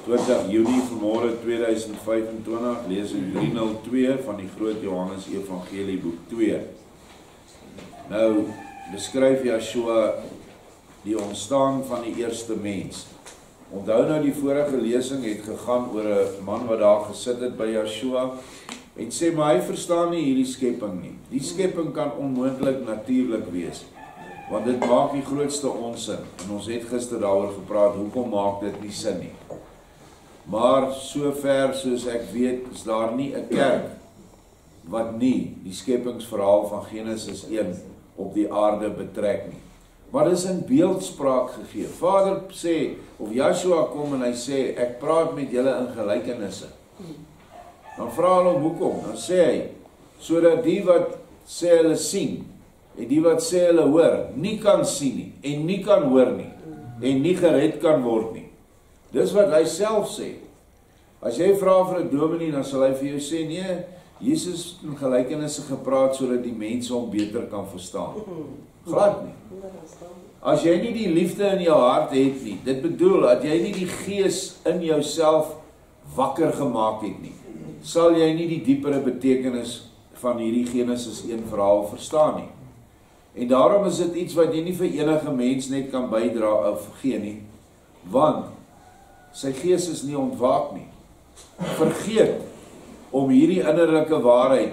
20 Junie vanmorgen 2025 lees ek 302 van die Groot Johannes Evangelie boek 2. Nou beskryf Yeshua die ontstaan van die eerste mens. Onthou nou die vorige lesing het gegaan oor 'n man wat daar gesit het by Yeshua en sê maar hy verstaan nie hierdie skepping nie. Die skepping kan onmoontlik natuurlik wees, want dit maak die grootste onsin. En ons het gister daaroor gepraat, hoekom maak dit nie sin nie. Maar sover soos ek weet, is daar nie 'n kerk wat nie die skepingsverhaal van Genesis 1 op die aarde betrek nie. Maar dit is in beeldspraak gegee. Vader sê, of Yeshua kom en hy sê, ek praat met julle in gelykenisse. Dan vra hulle hoekom, dan sê hy, sodat die wat sê hulle sien, en die wat sê hulle hoor, nie kan sien nie, en nie kan hoor nie, en nie gered kan word nie. Dis wat hy self sê. As jy vra vir 'n dominee, dan sal hy vir jou sê, nee, Jesus het in gelykenisse gepraat, sodat die mense hom beter kan verstaan. Glad nie. As jy nie die liefde in jou hart het nie, dit bedoel, dat jy nie die gees in jouself wakker gemaak het nie, sal jy nie die diepere betekenis van hierdie Genesis 1 verhaal verstaan nie. En daarom is dit iets wat jy nie vir enige mens net kan bydra of gee nie, want sy gees is nie ontwaak nie. Vergeet om hierdie innerlike waarheid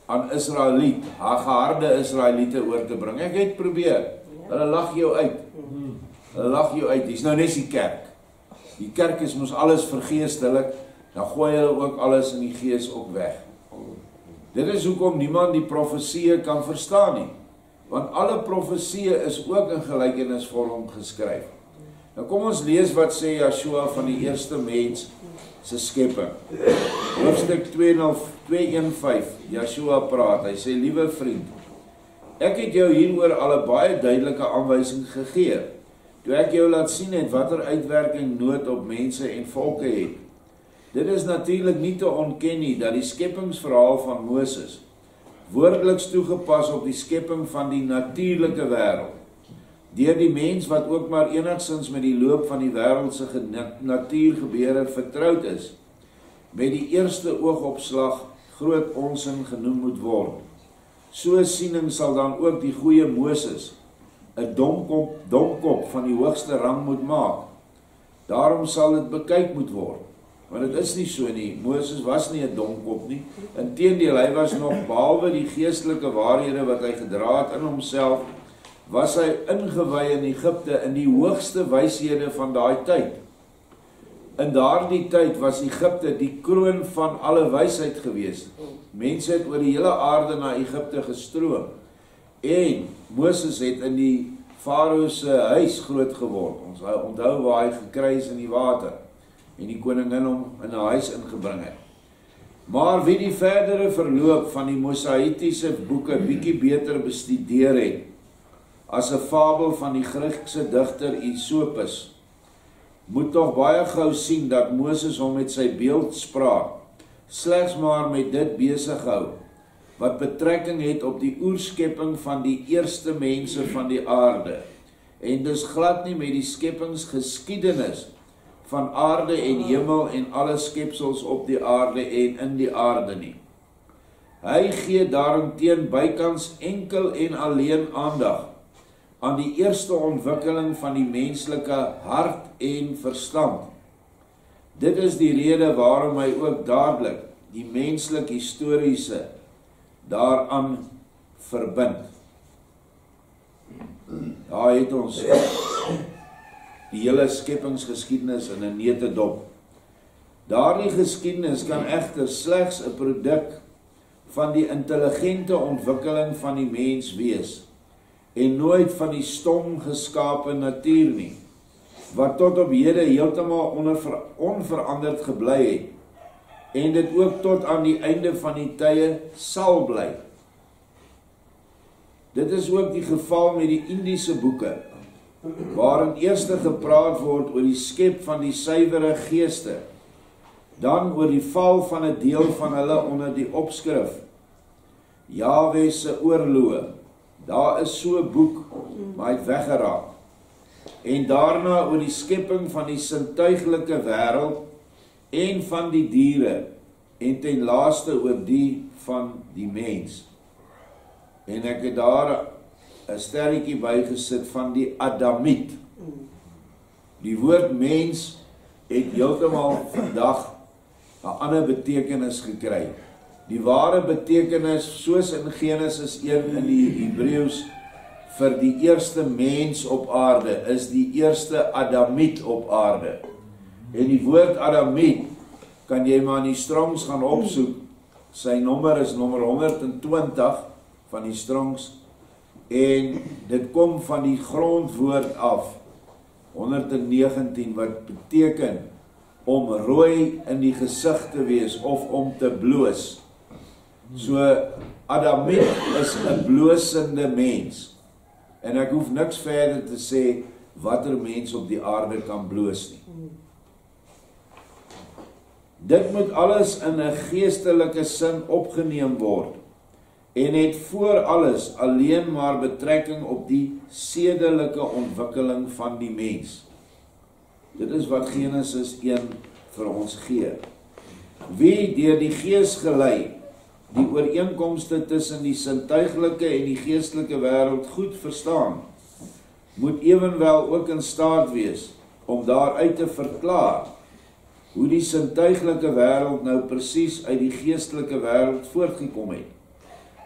aan Israeliet, geharde Israeliete oor te bring. Ek het probeer, hulle lag jou uit. Hulle lag jou uit, dis nou net die kerk. Die kerk is mos alles vergeestelik, dan gooi hulle ook alles in die gees ook weg. Dit is hoekom niemand die profesieë kan verstaan nie, want alle profesieë is ook in gelykenisvorm geskryf. Nou kom ons lees wat sê Yeshua van die eerste mens se skepping. Hoofstuk 2:15, Yeshua praat, hy sê, liewe vriend, ek het jou hieroor al 'n baie duidelike aanwysing gegee, toe ek jou laat sien het watter uitwerking nood op mense en volke het. Dit is natuurlik nie te ontken nie, dat die skeppingsverhaal van Moses woordeliks toegepas op die skepping van die natuurlike wêreld, deur die mens wat ook maar enigstens met die loop van die wêreldse natuurgebeure vertroud is, met die eerste oogopslag groot onsin genoem moet word. So 'n siening sal dan ook die goeie Moses 'n domkop van die hoogste rang moet maak. Daarom sal dit bekyk moet word. Want dit is nie so nie, Moses was nie 'n domkop nie, inteendeel, hy was nog, behalwe die geestelike waarhede wat hy gedra het in homself, was hy ingewy in Egipte in die hoogste wyshede van daai tyd. In daardie tyd was Egipte die kroon van alle wysheid gewees. Mense het oor die hele aarde na Egipte gestroom. En Moses het in die Farao se huis groot geword. Ons onthou waar hy gekry is in die water en die koningin hom in 'n huis ingebring het. Maar wie die verdere verloop van die Mosaïtiese boeke bietjie beter bestudeer het, as 'n fabel van die Griekse digter Aesopus, moet tog baie gou sien dat Moses hom met sy beeldspraak slegs maar met dit besig hou, wat betrekking het op die oerskepping van die eerste mense van die aarde, en dus glad nie met die skeppingsgeskiedenis van aarde en hemel en alle skepsels op die aarde en in die aarde nie. Hy gee daarenteen bykans enkel en alleen aandag aan die eerste ontwikkeling van die menslike hart en verstand. Dit is die rede waarom hy ook dadelik die menslik historiese daaraan verbind. Daar het ons die hele skeppingsgeskiedenis in 'n neutedop. Daardie geskiedenis kan egter slegs 'n produk van die intelligente ontwikkeling van die mens wees, en nooit van die stom geskape natuur nie, wat tot op hede heeltemal onveranderd gebly het, en dit ook tot aan die einde van die tye sal bly. Dit is ook die geval met die Indiese boeke, waarin eers gepraat word oor die skep van die suiwere geeste, dan oor die val van 'n deel van hulle onder die opskrif Jahwe se oorloë. Daar is so 'n boek, maar hy het weggeraak. en daarna oor die skepping van die sintuiglike wêreld en van die diere, en ten laaste oor die van die mens. En ek het daar 'n sterretjie bygesit van die Adamiet. Die woord mens het heeltemal vandag 'n ander betekenis gekry. Die ware betekenis, soos in Genesis 1 in die Hebreëus, vir die eerste mens op aarde, is die eerste Adamiet op aarde. En die woord Adamiet, kan jy maar in die Strongs gaan opsoek, sy nommer is nommer 120 van die Strongs, en dit kom van die grondwoord af, 119, wat beteken om rooi in die gesig te wees, of om te bloos. So, Adamiet is 'n bloosende mens, en ek hoef niks verder te sê, watter mens op die aarde kan bloos nie. Dit moet alles in 'n geestelike sin opgeneem word, en het voor alles alleen maar betrekking op die sedelike ontwikkeling van die mens. Dit is wat Genesis 1 vir ons gee. Wie deur die Gees gelei, die ooreenkomste tussen die sintuiglike en die geestelike wêreld goed verstaan, moet ewenwel ook in staat wees om daaruit te verklaar hoe die sintuiglike wêreld nou presies uit die geestelike wêreld voortgekom het.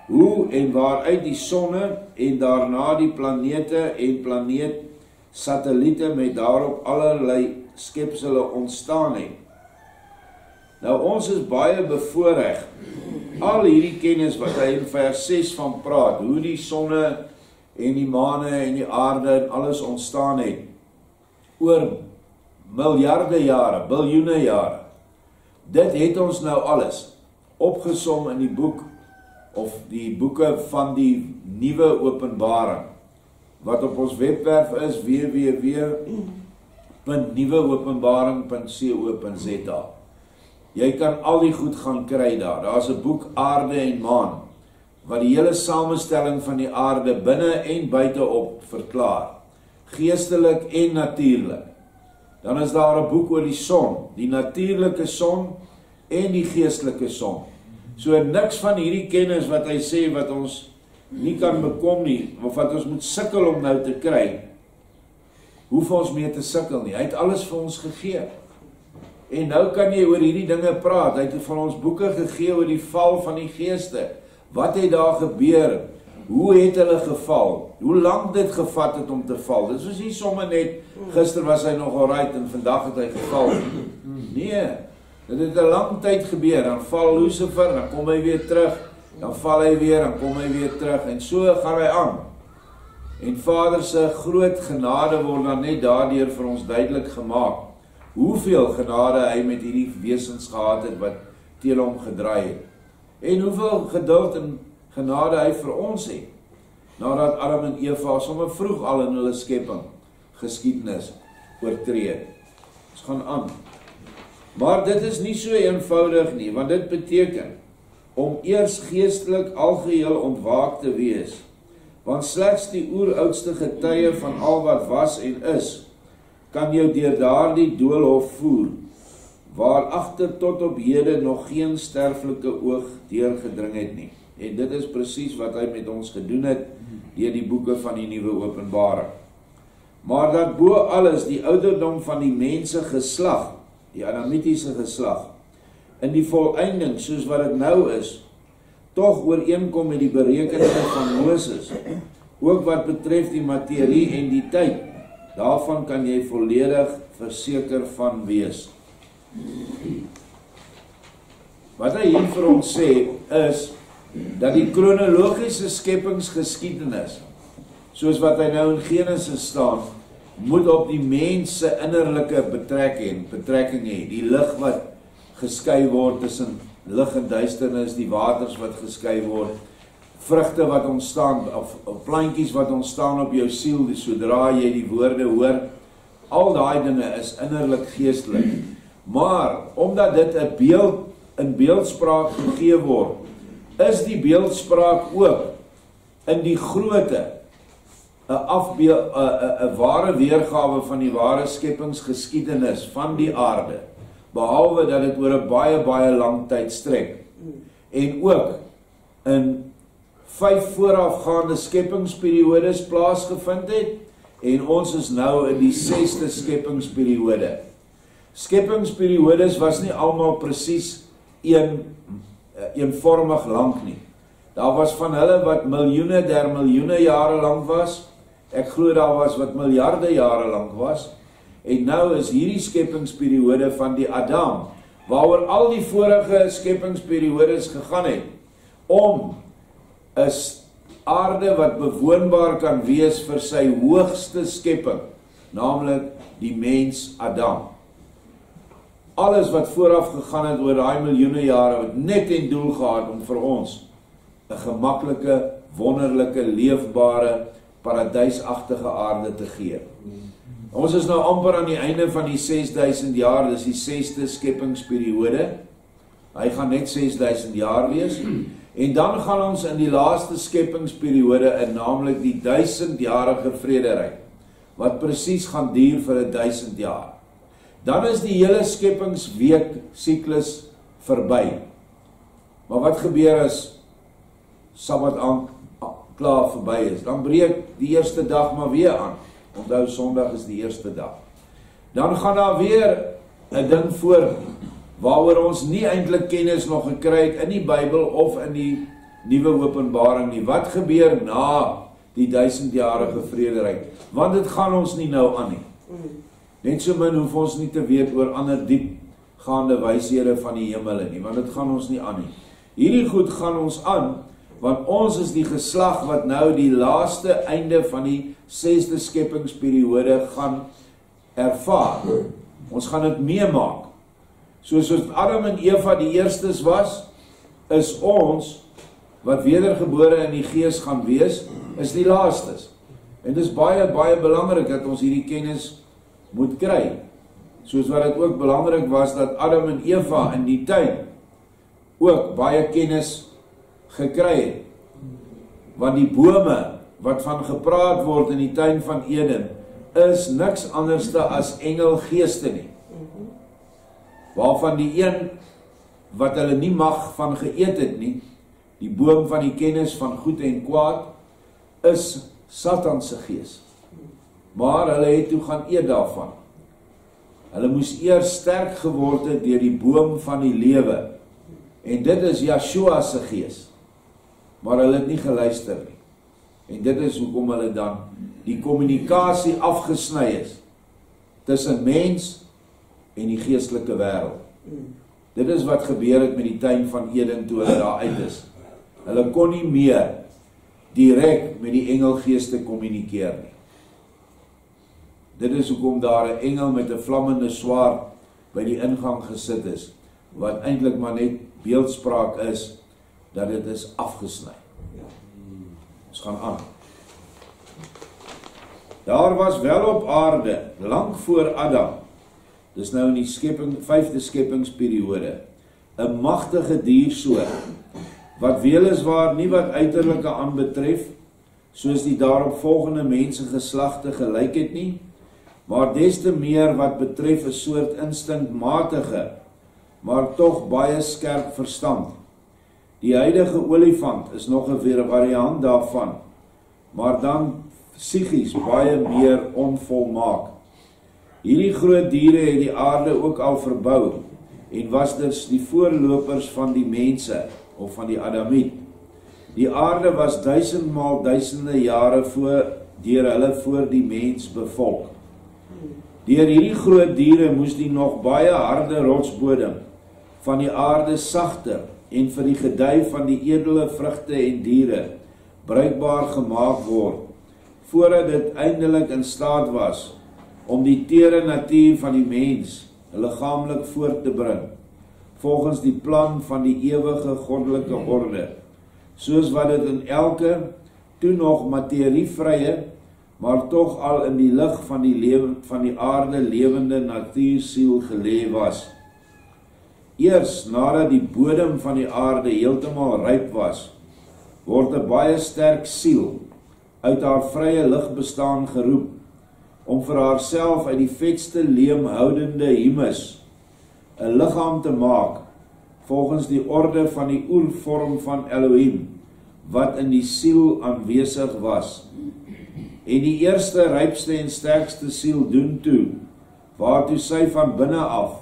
Hoe en waaruit die sonne en daarna die planete en planeetsatelliete met daarop allerlei skepsele ontstaan het. Nou ons is baie bevoorreg, al hierdie kennis wat hy in vers 6 van praat, hoe die sonne en die maane en die aarde en alles ontstaan het, oor miljarde jare, biljoene jare. Dit het ons nou alles opgesom in die boek, of die boeke van die nuwe openbaring, wat op ons webwerf is, www.nuweopenbaring.co.za. Jy kan al die goed gaan kry daar. Daar is 'n boek Aarde en Maan, wat die hele samestelling van die aarde binne en buite op verklaar, geestelik en natuurlik. Dan is daar 'n boek oor die son, die natuurlike son en die geestelike son. So niks van hierdie kennis wat hy sê, wat ons nie kan bekom nie, of wat ons moet sukkel om nou te kry, hoef ons mee te sukkel nie. Hy het alles vir ons gegee. En nou kan jy oor hierdie dinge praat. Hy het van ons boeke gegee oor die val van die geeste. Wat het daar gebeur? Hoe het hulle geval? Hoe lank dit gevat het om te val? Dit is nie sommer net, gister was hy nog alright en vandag het hy geval. Nee, dit het 'n lang tyd gebeur. Dan val Lucifer, dan kom hy weer terug. Dan val hy weer, dan kom hy weer terug. En so gaan hy aan. En Vader se groot genade word dan net daardeur vir ons duidelik gemaak. Hoeveel genade hy met hierdie wesens gehad het wat teen hom gedraai het. En hoeveel geduld en genade hy vir ons het. Nadat Adam en Eva sommer vroeg al in hulle skepping geskiedenis oortree. Ons gaan aan. Maar dit is nie so eenvoudig nie, want dit beteken om eers geestelik algeheel ontwaak te wees. Want slegs die oeroudste getuie van al wat was en is, kan jou deur daardie doolhof voer, waar agter tot op hede nog geen sterflike oog deurgedring het nie. En dit is presies wat hy met ons gedoen het, deur die boeke van die nuwe openbaring. Maar dat bo alles die ouderdom van die mense geslag, die Adamitiese geslag, in die volleinding soos wat dit nou is, tog ooreenkom met die berekeninge van Moses, ook wat betref die materie en die tyd. Daarvan kan jy volledig verseker van wees. Wat hy hier vir ons sê, is dat die kronologiese skepingsgeskiedenis, soos wat hy nou in Genesis staan, moet op die mens se innerlike betrekking hê. Die lig wat geskei word tussen lig en duisternis, die waters wat geskei word, vrugte wat ontstaan, of plantjies wat ontstaan op jou siel, sodra jy die woorde hoor, al daai dinge is innerlik geestelik. Maar, omdat dit 'n beeld, in beeldspraak gegee word, is die beeldspraak ook in die grootte 'n ware weergawe van die ware skepingsgeskiedenis van die aarde, behalwe dat dit oor 'n baie, baie lang tyd strek. En ook in 5 voorafgaande skepingsperiodes plaasgevind het, en ons is nou in die 6de skepingsperiode. Skeppingsperiodes was nie almal presies eenvormig lank nie. Daar was van hulle wat miljoene der miljoene jare lank was. Ek glo daar was wat miljarde jare lank was. En nou is hierdie skepingsperiode van die Adam, waaroor al die vorige skeppingsperiodes gegaan het, om 'n aarde wat bewoonbaar kan wees vir sy hoogste skepping, naamlik die mens Adam. Alles wat vooraf gegaan het oor daai miljoene jare, het net ten doel gehad om vir ons 'n gemaklike, wonderlike, leefbare, paradysagtige aarde te gee. Ons is nou amper aan die einde van die 6000 jaar, dis die 6de skeppingsperiode. Hy gaan net 6000 jaar wees. En dan gaan ons in die laaste skepingsperiode in, naamlik die 1000-jarige vrederyk, wat presies gaan duur vir 1000 jaar. Dan is die hele skeppingsweek siklus verby. Maar wat gebeur as Sabbat aan klaar verby is? Dan breek die eerste dag maar weer aan. Onthou, Sondag is die eerste dag. Dan gaan daar weer 'n ding voor, waaroor ons nie eintlik kennis nog gekry het in die Bybel of in die nuwe Openbaring nie. Wat gebeur na die 1000-jarige vrederyk? Want dit gaan ons nie nou aan nie. Net so min hoef ons nie te weet oor ander diepgaande wyshede van die hemele nie, want dit gaan ons nie aan nie. Hierdie goed gaan ons aan, want ons is die geslag wat nou die laaste einde van die 6de skepingsperiode gaan ervaar. Ons gaan dit meemaak. Soos Adam en Eva die eerstes was, is ons, wat wedergebore in die gees gaan wees, is die laastes. En dit is baie, baie belangrik dat ons hierdie kennis moet kry. Soos wat dit ook belangrik was dat Adam en Eva in die tuin ook baie kennis gekry het. Want die bome wat van gepraat word in die tuin van Eden, is niks anderste as engelgeeste nie. Waarvan die een wat hulle nie mag van geëet het nie, die boom van die kennis van goed en kwaad, is Satan se gees. Maar hulle het toe gaan eet daarvan. Hulle moes eers sterk geword het deur die boom van die lewe. En dit is Yeshua se gees. Maar hulle het nie geluister nie. En dit is hoekom hulle dan die kommunikasie afgesny is tussen mens en die geestelike wêreld. Dit is wat gebeur het met die tuin van Eden toe hulle daar uit is. Hulle kon nie meer direk met die engelgeeste kommunikeer nie. Dit is hoekom daar 'n engel met 'n vlammende swaard by die ingang gesit is, wat eintlik maar net beeldspraak is, dat dit is afgesny. Ons gaan aan. Daar was wel op aarde, lank voor Adam, dis nou in die 5de skepingsperiode, 'n magtige diersoort, wat weliswaar nie wat uiterlike aanbetref, soos die daaropvolgende mensengeslagte gelyk het nie, maar des te meer wat betref 'n soort instinkmatige, maar tog baie skerp verstand. Die huidige olifant is nog 'n variant daarvan, maar dan psigies baie meer onvolmaak. Hierdie groot diere het die aarde ook al verbou, en was dus die voorlopers van die mense, of van die Adamiet. Die aarde was 1000 maal duisende jare deur hulle voor die mens bevolk. Deur hierdie groot diere moes die nog baie harde rotsbodem van die aarde sagter en vir die gedei van die edele vrugte en diere bruikbaar gemaak word, voordat dit eindelik in staat was om die tere natuur van die mens liggaamlik voort te bring, volgens die plan van die ewige goddelike orde, soos wat dit in elke toe nog materievrye, maar tog al in die lig van die aarde lewende natuursiel gelê was. Eers nadat die bodem van die aarde heeltemal ryp was, word 'n baie sterk siel, uit haar vrye ligbestaan geroep, om vir haarself uit die vetste leemhoudende humus 'n liggaam te maak, volgens die orde van die oervorm van Elohim, wat in die siel aanwesig was. En die eerste, rypste en sterkste siel doen toe, waartoe sy van binne af,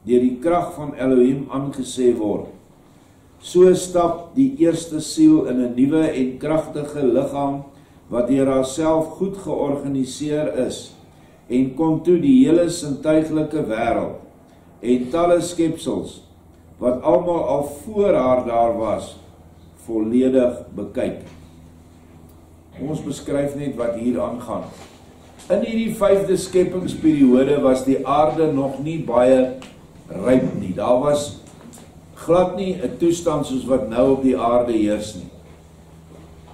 deur die krag van Elohim aangesê word. So stap die eerste siel in 'n nuwe en kragtige liggaam, wat deur haarself goed georganiseer is, en kon toe die hele sintuiglike wêreld, en talle skepsels, wat almal al voor haar daar was, volledig bekyk. Ons beskryf net wat hier aangaan. In hierdie 5de skepingsperiode was die aarde nog nie baie ryp nie. Daar was glad nie 'n toestand soos wat nou op die aarde heers nie.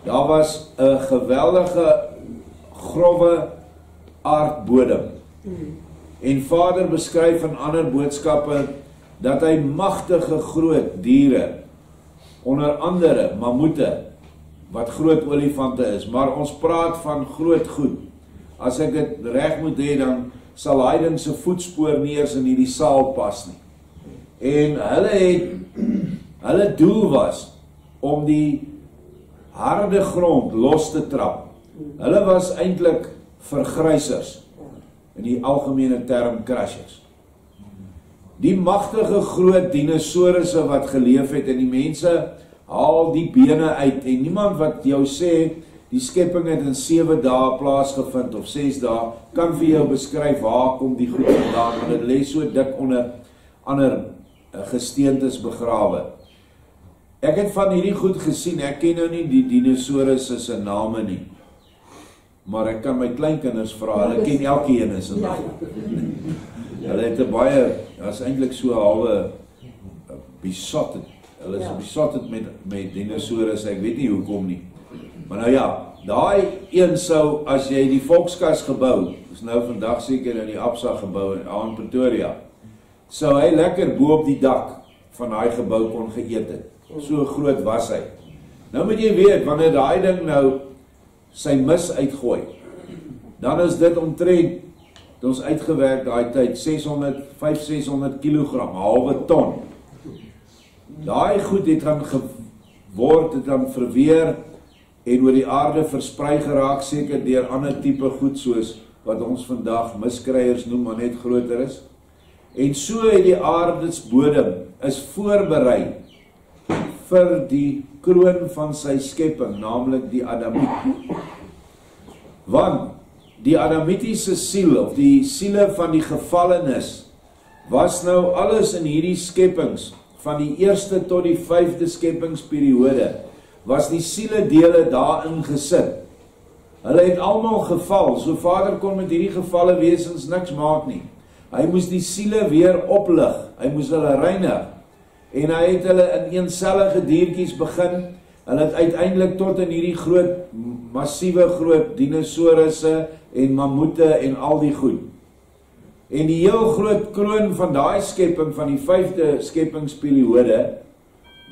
Daar was 'n geweldige, growwe aardbodem. En Vader beskryf in ander boodskappe dat hy magtige groot diere, onder andere mammoete, wat groot olifante is, maar ons praat van groot goed. As ek dit reg moet hê, dan sal Haydn se voetspoor nie eers in hierdie saal pas nie. En hulle doel was om die harde grond los te trap. Hulle was eintlik vergrysers, in die algemene term crashers. Die magtige groot dinosourusse wat geleef het, en die mense haal die bene uit, en niemand wat jou sê die skepping het in 7 dae plaasgevind of 6 dae, kan vir jou beskryf waar kom die goed vandaan, want dit lê so dik onder ander gesteentes begrawe. Ek het van hierdie goed gesien, ek ken nou nie die dinosourusse se name nie, maar ek kan my kleinkinders vra, hulle ken elkeen is 'n naam. Hulle het 'n baie, is eintlik so 'n halwe besotted. Hulle is besotted met dinosaurus, ek weet nie hoekom nie. Maar nou ja, daai een sou, as jy die Volkskas gebou, is nou vandag seker in die Absa gebou in Pretoria, sou hy lekker bo op die dak van daai gebou kon geëet het. So groot was hy. Nou moet jy weet, wanneer daai ding nou sy mis uitgooi, dan is dit omtrent, ons uitgewerk daai tyd 500-600 kilogram, 'n halwe ton. Daai goed het dan geword, het dan verweer en oor die aarde versprei geraak, seker deur ander tipe goed soos wat ons vandag miskryers noem, maar net groter is. En so het die aardesbodem is voorberei vir die kroon van sy skepping, naamlik die Adamiet. Want die Adamitiese siel, of die siele van die gevallenis, was nou alles in hierdie skeppings, van die eerste tot die 5de skepingsperiode, was die siele dele daarin gesit. Hulle het almal geval, so Vader kon met hierdie gevalle wesens niks maak nie. Hy moes die siele weer oplig, hy moes hulle reinig, en hy het hulle in eensellige diertjies begin, hulle het uiteindelik tot in hierdie groot, massiewe groot dinosourusse en mammoete en al die goed. En die heel groot kroon van daai skepping, van die 5de skepingsperiode,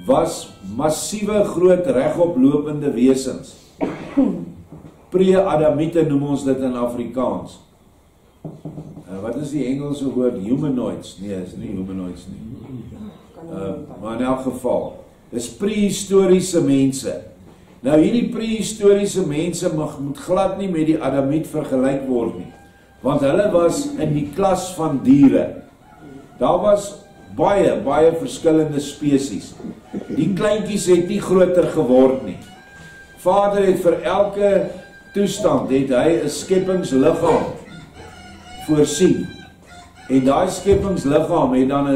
was massiewe groot regoplopende wesens. Pre-Adamiete noem ons dit in Afrikaans. Wat is die Engelse woord? Humanoids? Nee, is nie humanoids nie. Maar in elk geval, is prehistoriese mense. Nou hierdie prehistoriese mense moet glad nie met die Adamiet vergelyk word nie, want hulle was in die klas van diere. Daar was baie verskillende spesies. Die kleintjies het nie groter geword nie. Vader het vir elke toestand, het hy 'n skeppingsliggaam voorsien. En daai skeppingsliggaam het dan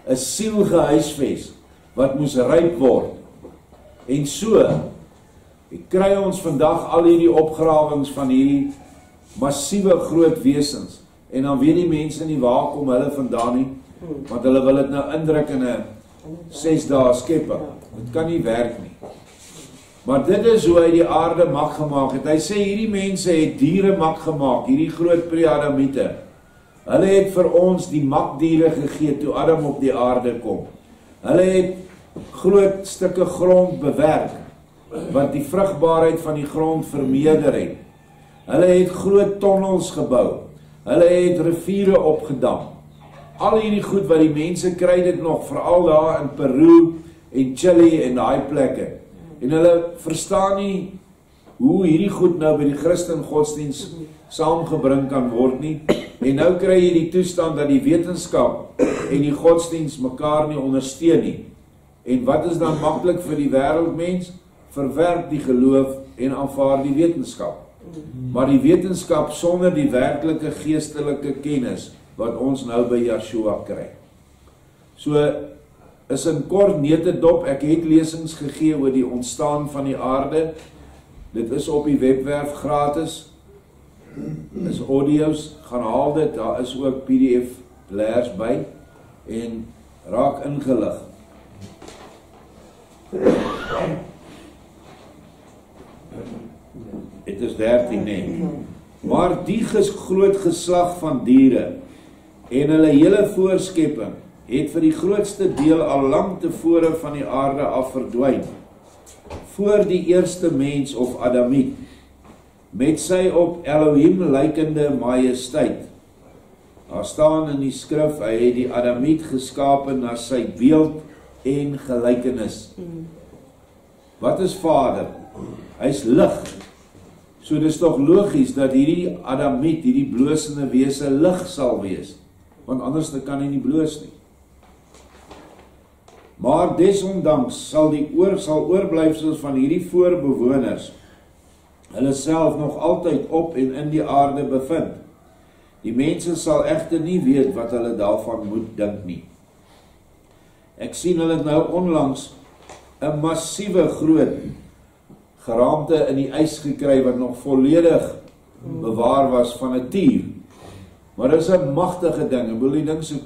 'n siel gehuisves, wat moes ryp word. En so, kry ons vandag al hierdie opgrawings van hierdie massiewe groot wesens, en dan weet die mense nie waar kom hulle vandaan nie, want hulle wil dit nou indruk in 'n 6 dae skepping. Dit kan nie werk nie. Maar dit is hoe hy die aarde mak gemaak het. Hy sê hierdie mense het diere mak gemaak, hierdie groot pre-Adamiete. Hulle het vir ons die makdiere gegee toe Adam op die aarde kom. Hulle het groot stukke grond bewerk wat die vrugbaarheid van die grond vermeerder het. Hulle het groot tonnels gebou. Hulle het riviere opgedam. Al hierdie goed wat die mense kry dit nog, veral daar in Peru en Chili en daai plekke. En hulle verstaan nie hoe hierdie goed nou by die Christen godsdienst saamgebring kan word nie. En nou kry jy die toestand dat die wetenskap en die godsdienst mekaar nie ondersteun nie. En wat is dan maklik vir die wêreldmens? Verwerp die geloof en aanvaar die wetenskap. Maar die wetenskap sonder die werklike geestelike kennis wat ons nou by Yeshua kry. So is in kort netedop, ek het lesings gegee oor die ontstaan van die aarde. Dit is op die webwerf gratis. Is audio's, gaan haal dit, daar is ook PDF leers by en raak ingelig. Het is 13 nee. Maar die groot geslag van diere en hulle hele voorskepping het vir die grootste deel al lang tevore van die aarde af verdwyn. Voor die eerste mens of Adamiet, met sy op Elohim lykende majesteit. Daar staan in die skrif, hy het die Adamiet geskape na sy beeld en gelykenis. Wat is Vader? Hy is lig. So dis tog logies dat hierdie Adamiet, hierdie blosende wese lig sal wees, want anders kan hy nie bloos nie. Maar desondanks sal oorblyfsels van hierdie voorbewoners hulle self nog altyd op en in die aarde bevind. Die mense sal egter nie weet wat hulle daarvan moet dink nie. Ek sien hulle nou onlangs 'n massiewe groot geraamte in die ys gekry wat nog volledig bewaar was van 'n tier. Maar dit is 'n magtige ding. Ek bedoel die ding se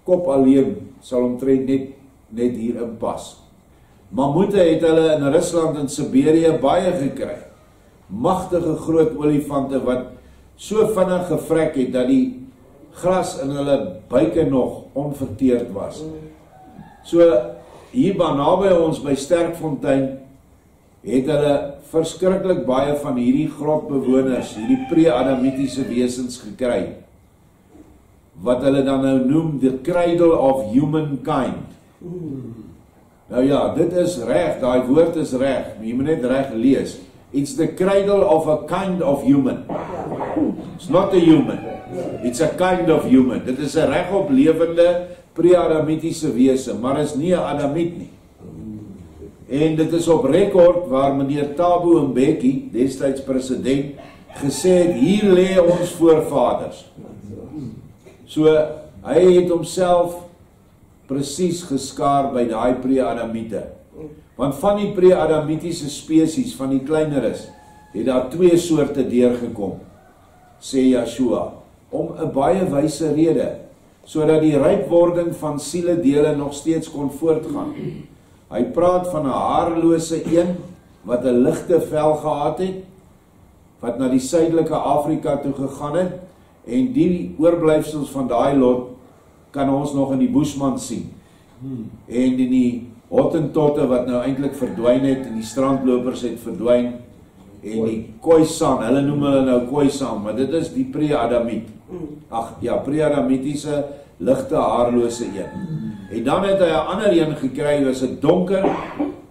kop alleen sal omtrent net hierin pas. Mammoete het hulle in Rusland en Siberië baie gekry. Magtige groot olifante wat so vinnig gevrek het dat die gras in hulle buike nog onverteerd was. So hier naby ons by Sterkfontein het hulle verskriklik baie van hierdie grotbewoners, hierdie pre-adamitiese wesens gekry, wat hulle dan nou noem the cradle of humankind. Nou ja, dit is reg, daai woord is reg, jy moet net reg lees. It's the cradle of a kind of human. It's not a human, it's a kind of human. Dit is 'n regop lewende pre-adamitiese wese, maar is nie 'n Adamiet nie. En dit is op rekord waar meneer Thabo Mbeki, destyds president, gesê het, hier lê ons voorvaders. So, hy het homself presies geskaar by daai pre-Adamiete. Want van die pre-Adamitiese spesies, van die kleineres, het daar 2 soorte deurgekom, sê Yeshua, om 'n baie wyse rede, sodat die rypwording van sieledele nog steeds kon voortgaan. Hy praat van 'n haarlose een, wat 'n ligte vel gehad het, wat na die suidelike Afrika toe gegaan het, en die oorblyfsels van daai lot, kan ons nog in die Bushman sien. En in die Hottentotte wat nou eintlik verdwyn het, en die strandlopers het verdwyn, en die Khoisan, hulle noem hulle nou Khoisan, maar dit is die pre-Adamiet. Ag ja, pre-Adamitiese ligte haarlose een. En dan het hy 'n ander een gekry, was 'n donker,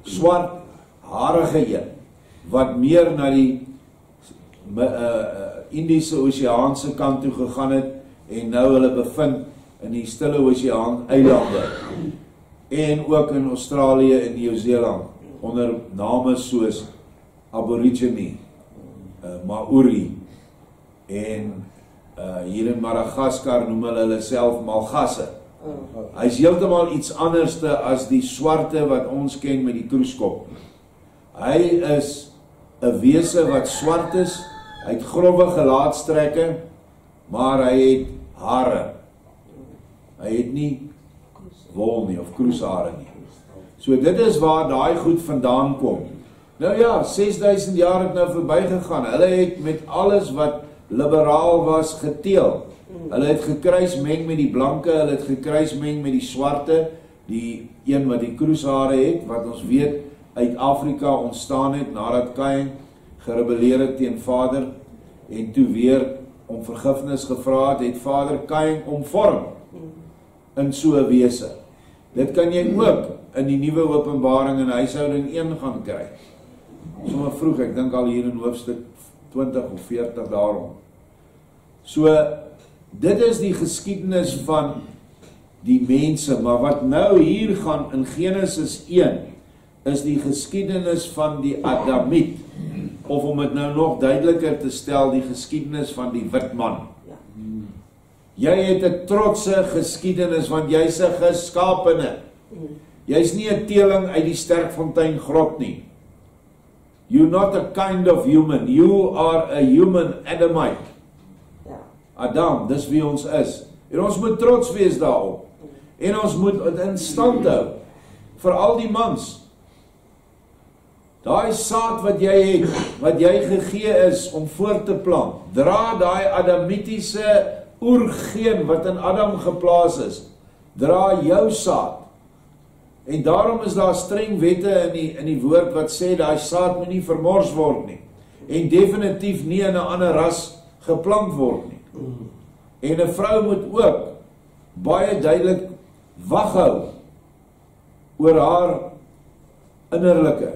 swart, harige een, wat meer na die Indiese Oseaanse kant toe gegaan het, en nou hulle bevind in die Stille Oseaan eilande, en ook in Australië en Nieu-Seeland, onder name soos Aborigine, Maori, en hier in Madagaskar noem hulle self Malgasse. Hy is heeltemal iets anderste as die swarte wat ons ken met die kroeskop. Hy is 'n wese wat swart is, hy het grove gelaatstrekke, maar hy het hare. Hy het nie wol nie, of kroeshare nie. So dit is waar daai goed vandaan kom. Nou ja, 6000 jaar het nou verbygegaan. Hulle het met alles wat liberaal was geteel. Hulle het gekruismeng met die blanke, hulle het gekruismeng met die swarte, die een wat die kroeshare het, wat ons weet uit Afrika ontstaan het, nadat Kain gerebelleer het teen Vader, en toe weer om vergifnis gevra het, het Vader Kain omvorm in so 'n wese. Dit kan jy ook in die nuwe Openbaring in huishouding 1 gaan kry. Sommige vroeg, ek dink al hier in hoofstuk 20 of 40 daarom. So, dit is die geskiedenis van die mense, maar wat nou hier gaan in Genesis 1, is die geskiedenis van die Adamiet, of om het nou nog duideliker te stel, die geskiedenis van die wit man. Jy het 'n trotse geskiedenis, want jy's 'n geskapene. Jy's nie 'n teeling uit die Sterkfontein grot nie. You're not a kind of human, you are a human Adamite. Adam, dis wie ons is. En ons moet trots wees daarop. En ons moet dit in stand hou, vir al die mans. Daai saad wat jy het, wat jy gegee is om voort te plant, dra daai adamitiese oergeen wat in Adam geplaas is, dra jou saad. En daarom is daar streng wette in die woord wat sê, daai saad moet nie vermors word nie, en definitief nie in 'n ander ras geplant word nie. En 'n vrou moet ook baie duidelik wag hou oor haar innerlike,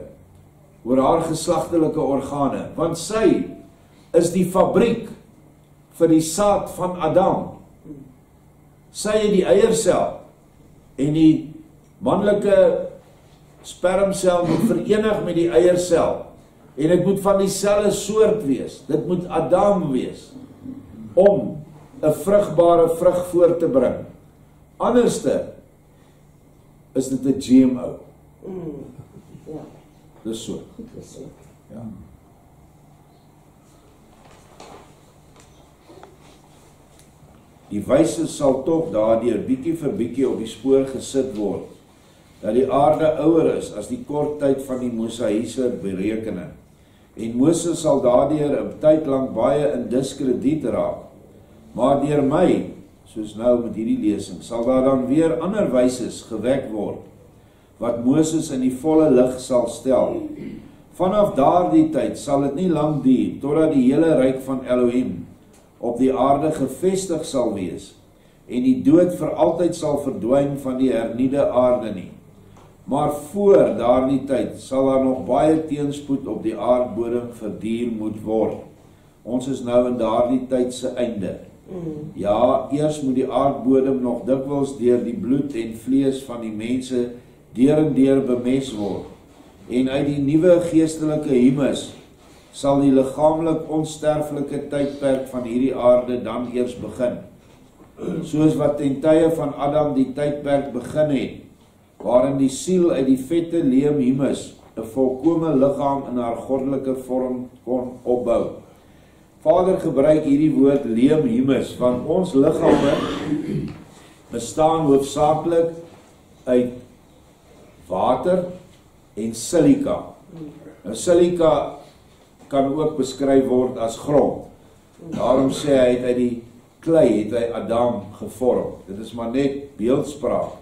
oor haar geslagtelike organe, want sy is die fabriek vir die saad van Adam. Sy het die eiersel, en die manlike spermsel moet verenig met die eiersel, en dit moet van dieselfde soort wees, dit moet Adam wees, om 'n vrugbare vrug voort te bring. Anderste is dit 'n GMO. Ja. Dis so. Ja. Die wyse sal tog daardeur bietjie vir bietjie op die spoor gesit word, dat die aarde ouer is as die kort tyd van die Mosaïese berekening. En Moses sal daardeur 'n tyd lank baie in diskrediet raak. Maar deur my, soos nou met hierdie lesing, sal daar dan weer ander wyses gewek word, wat Moses in die volle lig sal stel. Vanaf daardie tyd sal dit nie lank duur, totdat die hele ryk van Elohim op die aarde gevestig sal wees, en die dood vir altyd sal verdwyn van die hernieude aarde nie. Maar voor daardie tyd sal daar nog baie teenspoed op die aardbodem verduur moet word. Ons is nou in daardie tyd se einde. Ja, eers moet die aardbodem nog dikwels deur die bloed en vlees van die mense deur en deur bemes word. En uit die nuwe geestelike humus sal die liggaamlik onsterflike tydperk van hierdie aarde dan eers begin. Soos wat ten tye van Adam die tydperk begin het, waarin die siel uit die vette leem humus 'n volkome liggaam in haar goddelike vorm kon opbou. Vader gebruik hierdie woord leem humus, want ons liggame bestaan hoofsaaklik uit water en silika. Nou silika kan ook beskryf word as grond. Daarom sê hy het uit die klei het hy Adam gevorm. Dit is maar net beeldspraak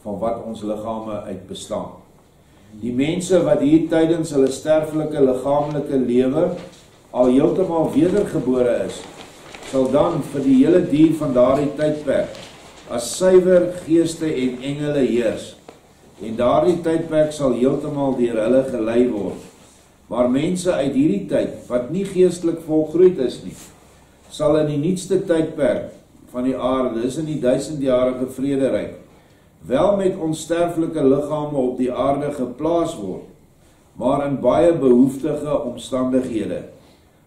van wat ons liggame uit bestaan. Die mense wat hier tydens hulle sterflike liggaamlike lewe al heeltemal wedergebore is, sal dan vir die hele duur van daardie tydperk as suiwer geeste en engele heers. En daardie tydperk sal heeltemal deur hulle gelei word. Maar mense uit hierdie tyd, wat nie geestelik volgroeid is nie, sal in die nuutste tydperk van die aarde, dis in die 1000-jarige vrederyk, wel met onsterflike liggame op die aarde geplaas word, maar in baie behoeftige omstandighede.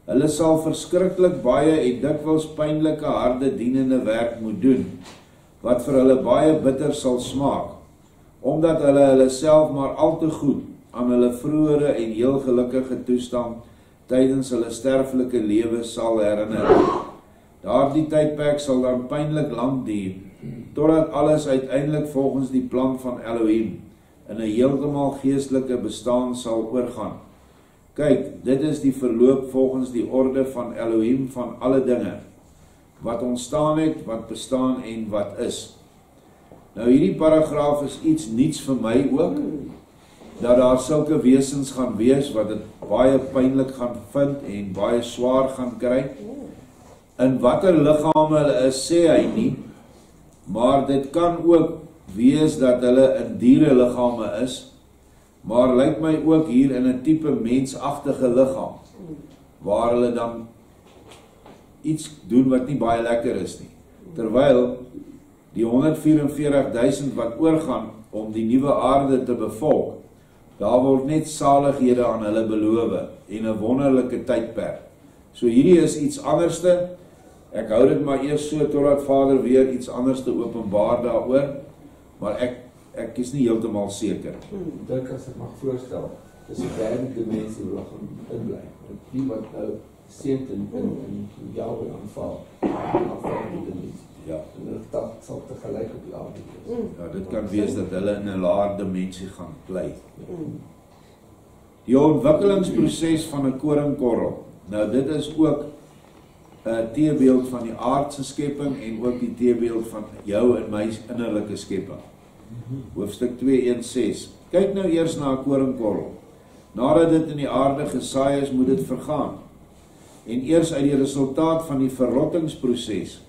Hulle sal verskriklik baie en dikwels pynlike harde dienende werk moet doen, wat vir hulle baie bitter sal smaak, omdat hulle self maar al te goed aan hulle vroegere en heel gelukkige toestand tydens hulle sterflike lewe sal herinner. Daardie tydperk sal dan pynlik lank duur, totdat alles uiteindelik volgens die plan van Elohim in 'n heeltemal geestelike bestaan sal oorgaan. Kyk, dit is die verloop volgens die orde van Elohim van alle dinge, wat ontstaan het, wat bestaan en wat is. Nou hierdie paragraaf is iets niets vir my ook, dat daar sulke wesens gaan wees wat dit baie pynlik gaan vind en baie swaar gaan kry. In watter liggame hulle is, sê hy nie, maar dit kan ook wees dat hulle in diereliggame is, maar lyk my ook hier in 'n tipe mensagtige liggaam, waar hulle dan iets doen wat nie baie lekker is nie. Terwyl die 144.000 wat oorgaan om die nuwe aarde te bevolk, daar word net salighede aan hulle beloof en 'n wonderlike tydperk. So hierdie is iets anderste. Ek hou dit maar eers so totdat Vader weer iets anderste openbaar daaroor, maar ek is nie heeltemal seker. Dit as ek mag voorstel, dis 'n derde dimensie waar gaan inbly. Die wat nou seent in Jahwe aanval die dimensie. Ja. En dat sal tegelijk op die aarde wees. Ja, dit kan wees dat hulle in 'n laer dimensie gaan bly. Die ontwikkelingsproses van 'n koringkorrel. Nou dit is ook 'n teebeeld van die aardse skepping en ook die teebeeld van jou en my innerlike skepping. Hoofstuk 2:1-6. Kyk nou eers na 'n koringkorrel. Nadat dit in die aarde gesaai is, moet dit vergaan. En eers uit die resultaat van die verrottingsproses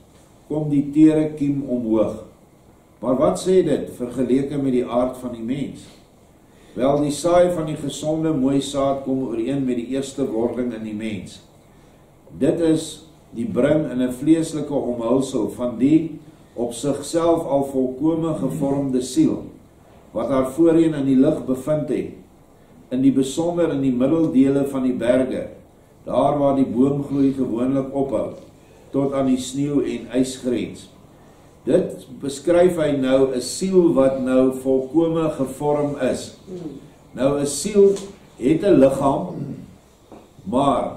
kom die tere kiem omhoog. Maar wat sê dit vergeleke met die aard van die mens? Wel, die saai van die gesonde mooi saad kom ooreen met die eerste wording in die mens. Dit is die bring in 'n vleeslike omhulsel van die op sigself al volkome gevormde siel, wat haar voorheen in die lig bevind het, in die besonder in die middeldele van die berge, daar waar die boomgroei gewoonlik ophou, tot aan die sneeu en ysgrens. Dit beskryf hy nou 'n siel wat nou volkome gevorm is. Nou 'n siel het 'n liggaam, maar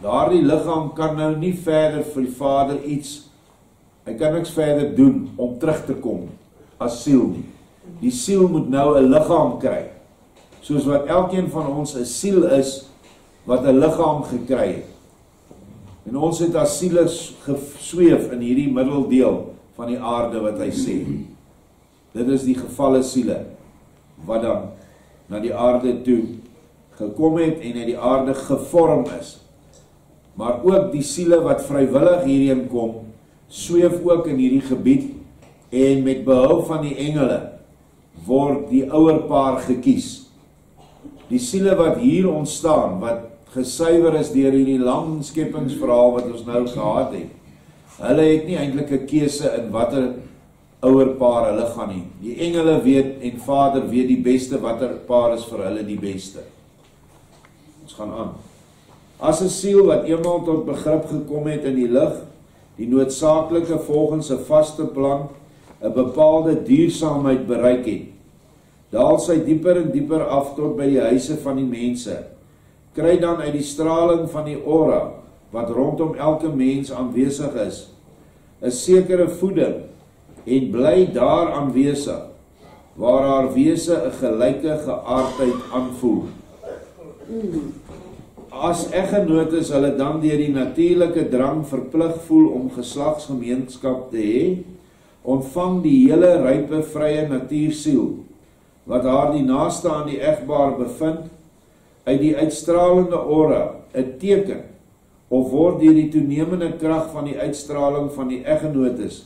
daardie liggaam kan nou nie verder vir die Vader hy kan niks verder doen om terug te kom as siel nie. Die siel moet nou 'n liggaam kry, soos wat elkeen van ons 'n siel is wat 'n liggaam gekry het. En ons het as siele gesweef in hierdie middeldeel van die aarde wat hy sê. Dit is die gevalle siele wat dan na die aarde toe gekom het en uit die aarde gevorm is. Maar ook die siele wat vrywillig hierheen kom, sweef ook in hierdie gebied en met behulp van die engele word die ouerpaar gekies. Die siele wat hier ontstaan, wat gesuiwer is deur hierdie lang skepingsverhaal wat ons nou gehad het, hulle het nie eintlik 'n keuse in watter ouerpaar hulle gaan nie. Die engele weet en Vader weet die beste watter paar is vir hulle die beste. Ons gaan aan. As 'n siel wat eenmaal tot begrip gekom het in die lig, die noodsaaklike volgens 'n vaste plan 'n bepaalde duursaamheid bereik het, daal sy dieper en dieper af tot by die huise van die mense, kry dan uit die straling van die aura, wat rondom elke mens aanwesig is, 'n sekere voeding, en bly daar aanwesig, waar haar wese 'n gelyke geaardheid aanvoel. As eggenotes hulle dan deur die natuurlike drang verplig voel om geslagsgemeenskap te hê, ontvang die hele rype vrye natuursiel, wat haar die naaste aan die egbaar bevind, uit die uitstralende aura 'n teken, of word deur die toenemende krag van die uitstraling van die eggenotes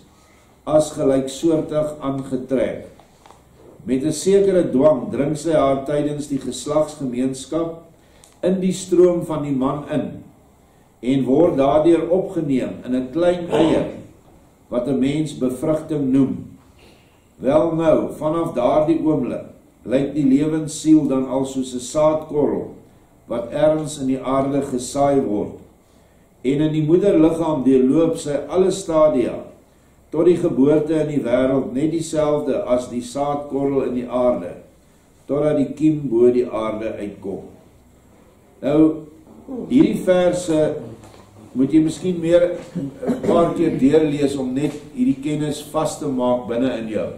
as gelyksoortig aangetrek. Met 'n sekere dwang dring sy haar tydens die geslagsgemeenskap in die stroom van die man in, en word daardeur opgeneem in 'n klein eier, wat 'n mens bevrugting noem. Wel nou, vanaf daardie oomblik, lyk die lewenssiel dan al soos 'n saadkorrel, wat ergens in die aarde gesaai word, en in die moederliggaam deurloop sy alle stadia, tot die geboorte in die wêreld net dieselfde as die saadkorrel in die aarde, totdat die kiem bo die aarde uitkom. Nou, hierdie verse moet jy miskien meer 'n paar keer deurlees om net hierdie kennis vas te maak binne in jou.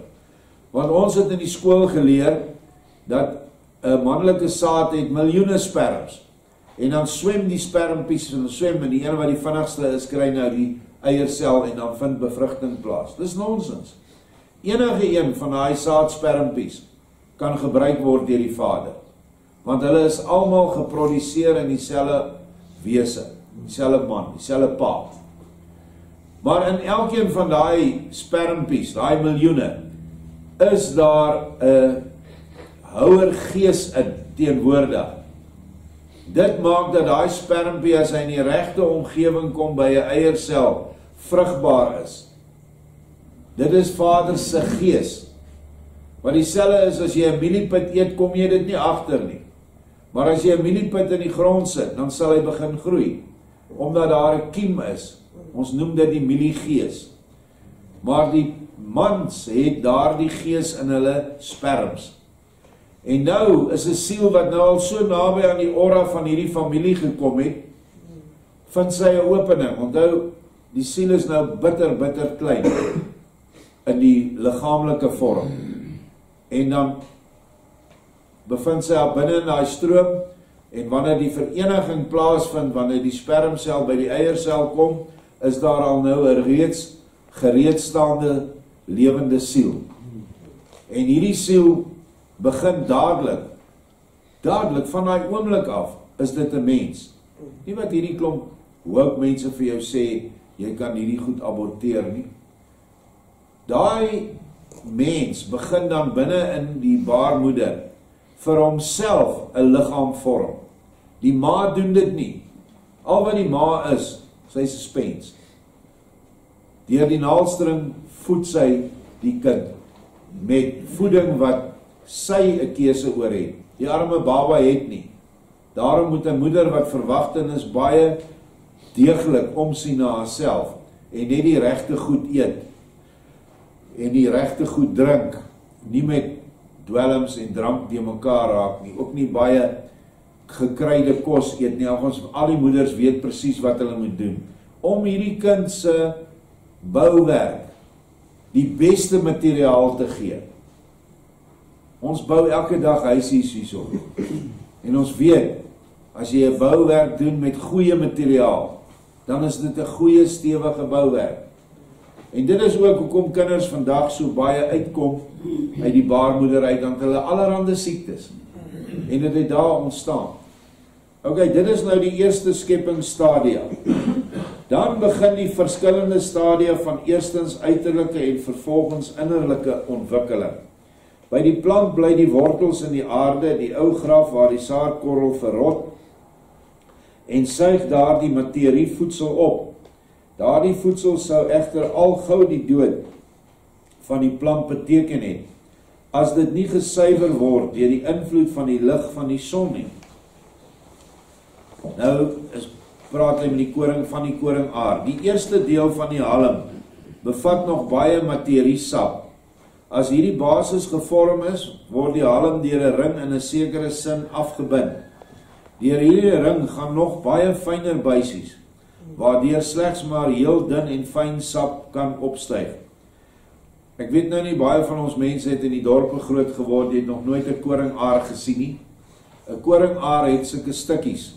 Want ons het in die skool geleer dat 'n manlike saad het miljoene sperms. En dan swem die spermpies en swem, en die een wat die vinnigste is, kry nou die eiersel en dan vind bevrugting plaas. Dis nonsens. Enige een van daai saadspermpies kan gebruik word deur die Vader. want hulle is almal geproduseer in dieselfde wese, dieselfde man, dieselfde pa. Maar in elkeen van daai spermpies, daai miljoene, is daar 'n houer gees in teenwoordig. Dit maak dat daai spermpie, as hy in die regte omgewing kom by 'n eiersel, vrugbaar is. Dit is Vader se gees. Wat dieselfde is as jy 'n mieliepit eet, kom jy dit nie agter nie. Maar as jy 'n mieliepit in die grond sit, dan sal hy begin groei, omdat daar 'n kiem is. Ons noem dit die mieliegees. Maar die mans het daardie gees in hulle sperms. En nou is 'n siel wat nou al so naby aan die aura van hierdie familie gekom het, vind sy 'n opening. Onthou, die siel is nou bitter klein in die liggaamlike vorm. En dan bevind sy al binne in daai stroom, en wanneer die vereniging plaasvind, wanneer die spermsel by die eiersel kom, is daar al nou 'n reeds gereedstaande lewende siel. En hierdie siel begin dadelik van daai oomblik af, is dit 'n mens. Nie wat hierdie klomp woke mense vir jou sê, jy kan hierdie goed aborteer nie. Daai mens begin dan binne in die baarmoeder vir homself 'n liggaam vorm. Die ma doen dit nie. Al wat die ma is, sy suspens. Deur die naaldstring voed sy die kind met voeding wat sy 'n keuse oor het. Die arme baba het nie. Daarom moet 'n moeder wat verwagting is baie deeglik omsien na haarself en net die regte goed eet en die regte goed drink, nie met dwelms en drank die mekaar raak nie, ook nie baie gekryde kos eet nie. Ons al die moeders weet presies wat hulle moet doen om hierdie kind se bouwerk die beste materiaal te gee. Ons bou elke dag huisies hierso. En ons weet, as jy 'n bouwerk doen met goeie materiaal, dan is dit 'n goeie stewige bouwerk. En dit is ook hoekom kinders vandag so baie uitkom uit die baarmoeder uit, want hulle allerhande siektes. En dit het daar ontstaan. Ok, dit is nou die eerste skeppingsstadia. Dan begin die verskillende stadia van eerstens uiterlike en vervolgens innerlike ontwikkeling. By die plant bly die wortels in die aarde, die ou graf waar die saadkorrel verrot, en suig daardie materie voedsel op. Daardie voedsel sou egter al gou die dood van die plant beteken het, as dit nie gesuiwer word deur die invloed van die lig van die son nie. Nou praat hy met die koring van die koringaar. Die eerste deel van die halm bevat nog baie materiesap. As hierdie basis gevorm is, word die halm deur 'n ring in 'n sekere sin afgebind. Deur hierdie ring gaan nog baie fyner buisies, waardeur slegs maar heel dun en fyn sap kan opstyg. Ek weet nou nie, baie van ons mense het in die dorpe groot geword, die het nog nooit 'n koringaar gesien nie. 'n Koringaar het sulke stukkies.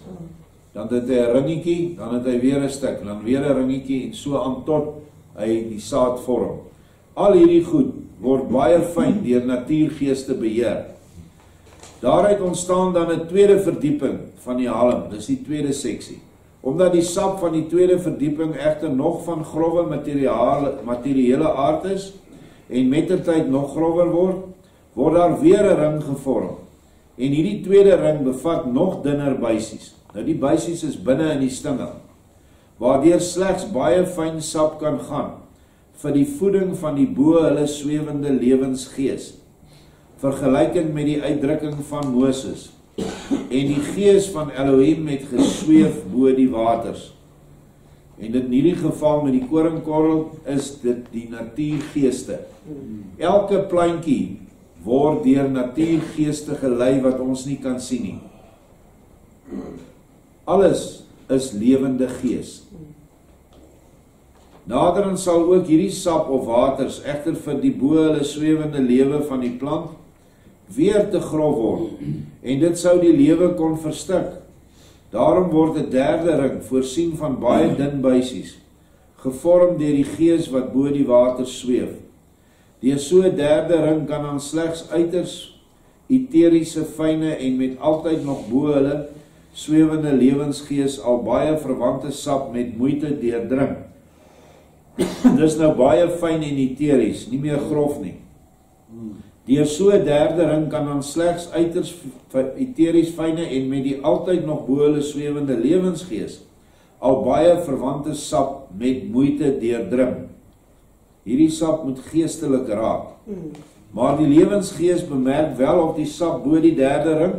Dan het hy 'n ringetjie, dan het hy weer 'n stuk, dan weer 'n ringetjie en so aan tot hy die saad vorm. Al hierdie goed word baie fyn deur natuurgeeste beheer. Daaruit ontstaan dan 'n tweede verdieping van die halm, dis die tweede seksie. Omdat die sap van die tweede verdieping egter nog van grove materiële aard is en mettertyd nog grower word daar weer 'n ring gevorm. En hierdie tweede ring bevat nog dunner buisies. Nou die buisies is binne in die stingel, waardeur slegs baie fyn sap kan gaan vir die voeding van die bo hulle swewende lewensgees, vergelykend met die uitdrukking van Moses. En die gees van Elohim het gesweef bo die waters. En in hierdie geval met die koringkorrel is dit die natuurgeeste. Elke plantjie word deur natuurgeeste gelei wat ons nie kan sien nie. Alles is lewende gees. Naderhand sal ook hierdie sap of waters egter vir die bo hulle swewende lewe van die plant weer te grof word, en dit sou die lewe kon verstik. Daarom word 'n derde ring, voorsien van baie dun buisies, gevorm deur die gees wat bo die water sweef. Deur so 'n derde ring kan dan slegs uiters eteriese fyne en met altyd nog bo hulle swewende lewensgees al baie verwante sap met moeite deurdring. Dis nou baie fyn en eteries, nie meer grof nie. Deur so 'n derde ring kan dan slegs uiters eteries fyne en met die altyd nog bo hulle swewende lewensgees al baie verwante sap met moeite deurdring. Hierdie sap moet geestelik raak. Maar die lewensgees bemerk wel of die sap bo die derde ring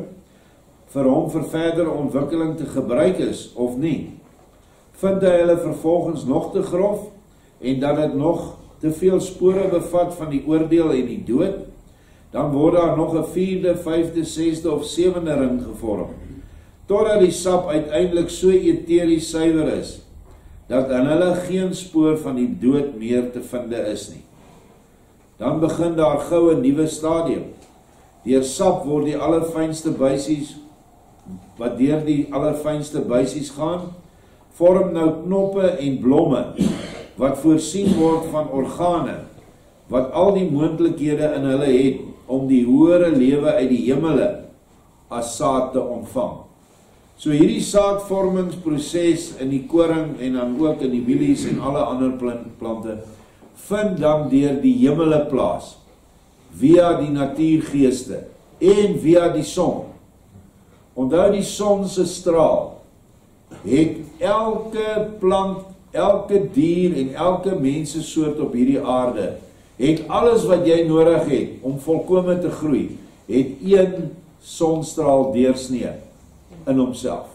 vir hom vir verdere ontwikkeling te gebruik is of nie. Vind hy hulle vervolgens nog te grof en dat dit nog te veel spore bevat van die oordeel en die dood, dan word daar nog 'n 4de, 5de, 6de of 7de ring gevorm, totdat die sap uiteindelik so eteries suiwer is, dat in hulle geen spoor van die dood meer te vinde is nie. Dan begin daar gou 'n nuwe stadium. Deur sap word die allerfynste buisies, wat deur die allerfynste buisies gaan, vorm nou knoppe en blomme, wat voorsien word van organe, wat al die moontlikhede in hulle het, om die hoëre lewe uit die hemele as saad te ontvang. So hierdie saadvormingsproses in die koring en dan ook in die mielies en alle ander plante, vind dan deur die hemele plaas, via die natuurgeeste en via die son. Onthou die son se straal, het elke plant, elke dier en elke mensesoort op hierdie aarde, het alles wat jy nodig het om volkome te groei, het een sonstraal deursnee in homself.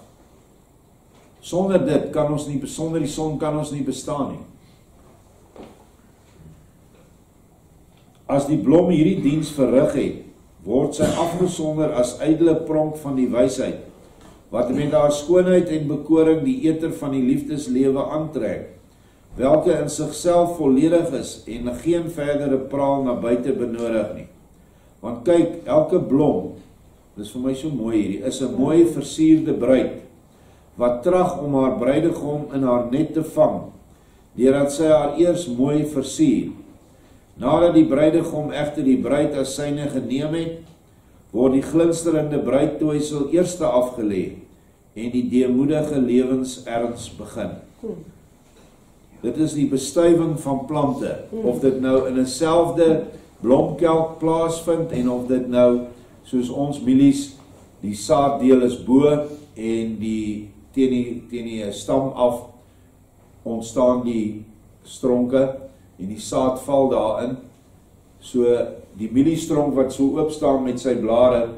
Sonder dit kan ons nie, sonder die son kan ons nie bestaan nie. As die blom hierdie diens verrig het, word sy afgesonder as ydelle pronk van die wysheid, wat met haar skoonheid en bekoring die eter van die liefdeslewe aantrek, welke in sigself volledig is en geen verdere praal na buite benodig nie. Want kyk, elke blom, dis vir my so mooi hierdie, is 'n mooi versierde bruid, wat trag om haar bruidegom in haar net te vang, deurdat sy haar eers mooi versier. Nadat die bruidegom egter die bruid as syne geneem het, word die glinsterende bruidtooisel eerste afgelê en die deemoedige lewenserns begin. Dit is die bestuiving van plante, of dit nou in 'n selfde blomkelk plaasvind en of dit nou soos ons mielies, die saaddeel is bo en die teen die stam af ontstaan die stronke en die saad val daarin. So die mieliestronk wat so oop staan met sy blare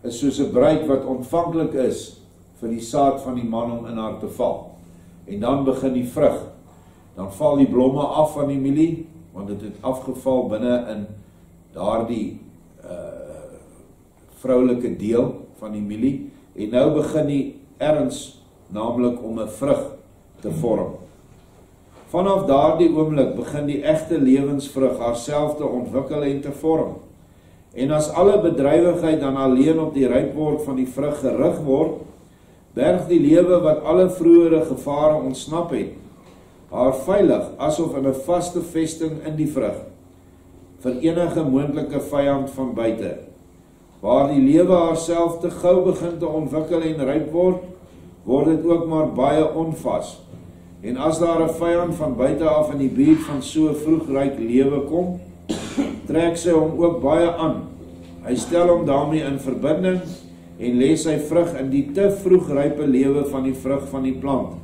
is soos 'n bruid wat ontvanklik is vir die saad van die man om in haar te val. En dan begin die vrug. Dan val die blomme af van die mielie, want dit het afgeval binne in daardie vroulike deel van die mielie. En nou begin die erns, naamlik om 'n vrug te vorm. Vanaf daardie oomblik begin die egte lewensvrug haarself te ontwikkel en te vorm. En as alle bedrywigheid dan alleen op die ryp word van die vrug gerig word, berg die lewe wat alle vroegere gevare ontsnap het, haar veilig asof in 'n vaste vesting in die vrug, vir enige moontlike vyand van buite. Waar die lewe haarself te gou begin te ontwikkel en ryp word, word dit ook maar baie onvas. En as daar 'n vyand van buite af in die buurt van so vroegryk lewe kom, trek sy hom ook baie aan. Hy stel hom daarmee in verbinding en lê sy vrug in die te vroegrype lewe van die vrug van die plant.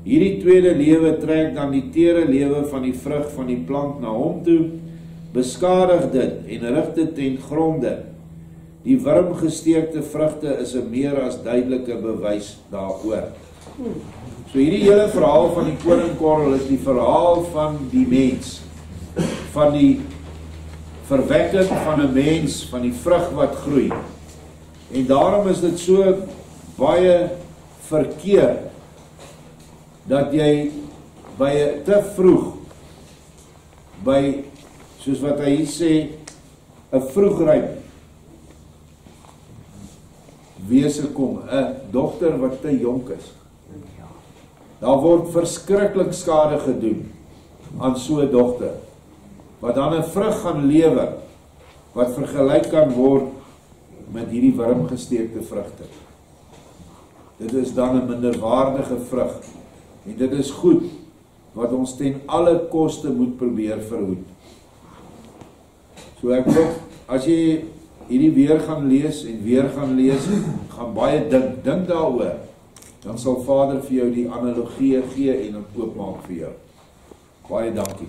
Hierdie tweede lewe trek dan die tere lewe van die vrug van die plant na hom toe, beskadig dit en rig dit ten gronde. Die wurmgesteekte vrugte is 'n meer as duidelike bewys daaroor. So hierdie hele verhaal van die koringkorrel is die verhaal van die mens, van die verwekking van 'n mens, van die vrug wat groei. En daarom is dit so baie verkeerd dat jy by te vroeg, by, soos wat hy hier sê, 'n vroegryp wese kom, 'n dogter wat te jonk is. Daar word verskriklik skade gedoen aan so 'n dogter, wat dan 'n vrug gaan lewer, wat vergelyk kan word met hierdie wurmgesteekte vrugte. Dit is dan 'n minderwaardige vrug. En dit is goed wat ons ten alle koste moet probeer verhoed. So ek wil, as jy hierdie weer gaan lees en weer gaan lees, gaan baie dink daaroor, dan sal Vader vir jou die analogie gee en dit oopmaak vir jou. Baie dankie.